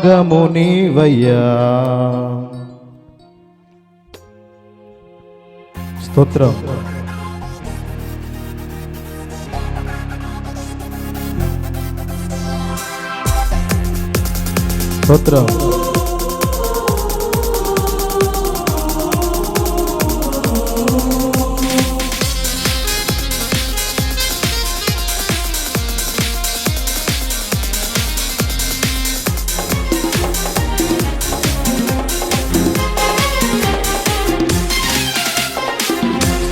భాగము నీవయ్యా. స్తోత్రం. స్తోత్రం.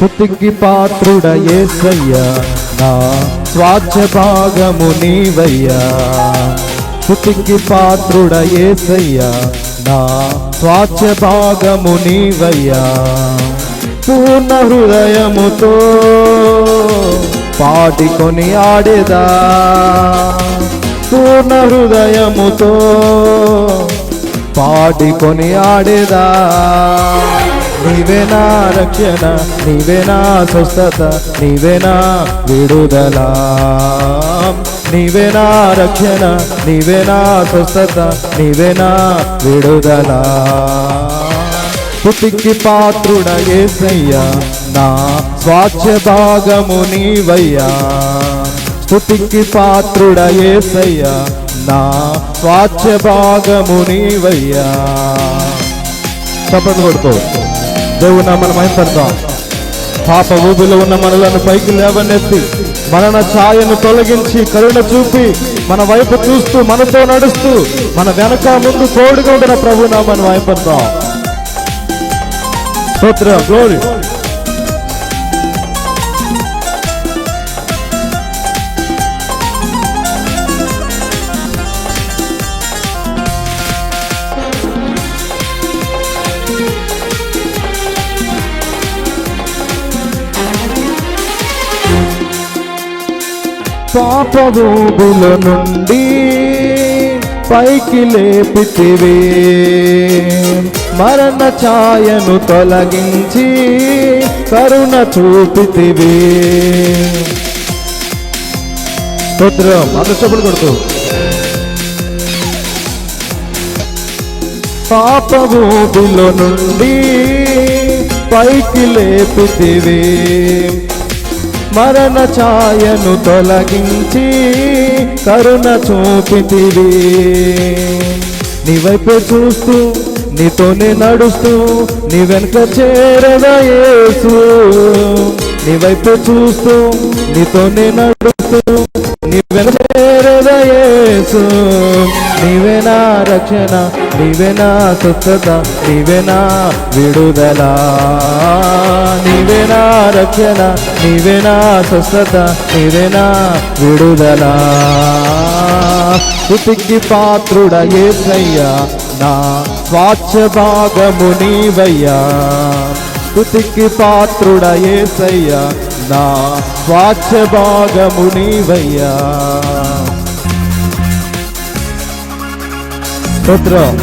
స్తుతికి పాత్రుడ యేసయ్యా, నా స్వాస్థ్య భాగము నీవయ్యా. స్తుతికి పాత్రుడ యేసయ్యా, నా స్వాస్థ్య భాగము నీవయ్యా. పూర్ణ హృదయముతో పాడుకొని ఆడేదా, పూర్ణ హృదయముతో పాడుకొని ఆడేదా. నీవే నా రక్షణ, నీవే నా స్వస్థత, నీవే నా విడుదల. నీవే నా రక్షణ, నీవే నా స్వస్థత, నీవే నా విడుదల. స్తుతికి పాత్రుడ యేసయ్యా, నా స్వాస్థ్య భాగము నీవయ్యా. స్తుతికి పాత్రుడ యేసయ్యా, నా స్వాస్థ్య భాగము నీవయ్యా. చప్పట్లు కొడుతూ దేవుని నామమున మహిమపడదాం. పాప ఊబిలో ఉన్న మనలను పైకి లేవనెత్తి మరణ ఛాయను తొలగించి కరుణ చూపి మన వైపు చూస్తూ మనతో నడుస్తూ మన వెనక ముందు తోడుగా ఉండిన ప్రభు నామమున మహిమపడదాం. స్తోత్రం, గ్లోరీ. పాప ఊబిలో నుండి పైకి లేపితివే, మరణ ఛాయను తొలగించి కరుణ చూపితివే. స్తోత్రం. అందరూ చప్పట్లు కొడుతూ పాప ఊబిలో నుండి పైకి లేపితివే, మరణ ఛాయను తొలగించి కరుణ చూపితివి. నీ వైపు చూస్తూ నీతోనే నడుస్తూ నీ వెనుక చేరదా యేసు. నీ వైపు చూస్తూ నీతోనే నడుస్తూ నీ వెనుక చేరదా యేసు. నీవే నా రక్షణ, నీవే నా స్వస్థత, నీవే నా విడుదల. నీవే నా రక్షణ, నీవే నా స్వస్థత, నీవే నా విడుదల. స్తుతికి పాత్రుడ యేసయ్యా, నా స్వాస్థ్య భాగము నీవయ్యా. స్తుతికి పాత్రుడ యేసయ్యా, నా స్వాస్థ్య భాగము నీవయ్యా. స్తోత్రం.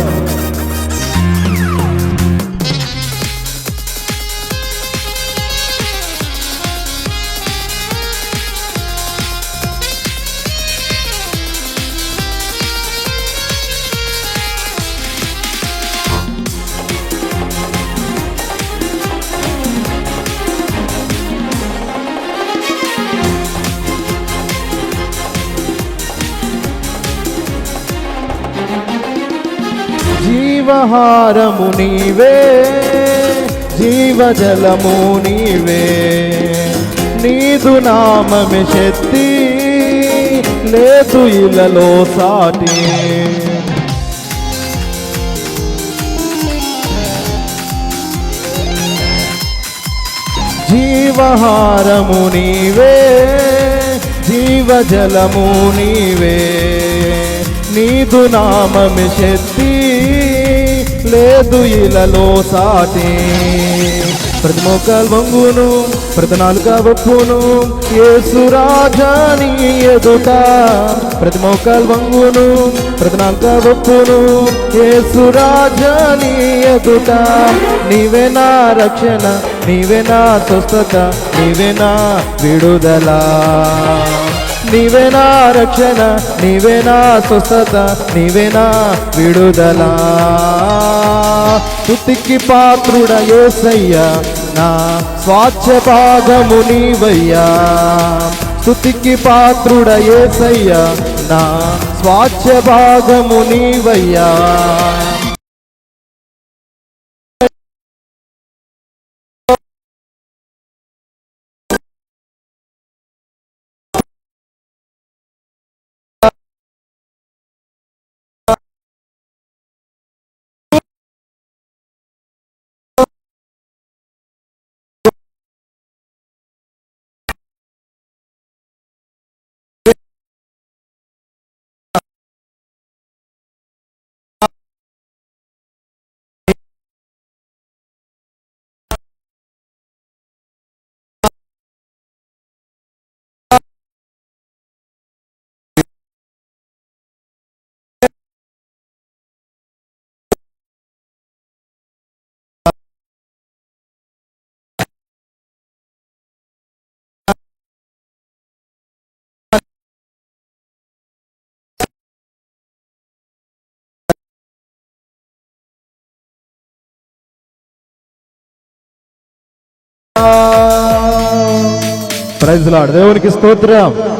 జీవహారము నీవే, జీవజలము నీవే. నీదు నామమే శక్తి, లేదు ఇలలో సాటి. జీవహారము నీవే, జీవజలము నీవే. నీదు నామమే శక్తి, లేదు ఇలలో సాటి. ప్రతి మోకాలు వంగును, ప్రతి నాలుక ఒప్పును యేసు రాజా నీ ఎదుట. ప్రతి మోకాలు వంగును, ప్రతి నాలుక ఒప్పును యేసు రాజా నీ ఎదుట. నీవే నా రక్షణ, నీవే నా స్వస్థత, నీవే నా విడుదల. నీవే నా రక్షణ, నీవే నా స్వస్థత, నీవే నా విడుదల. స్తుతికి పాత్రుడ యేసయ్యా, నా స్వాస్థ్య భాగము నీవయ్యా. స్తుతికి పాత్రుడ యేసయ్యా, నా స్వాస్థ్య భాగము నీవయ్యా. Praise lord. దేవునికి స్తోత్రం.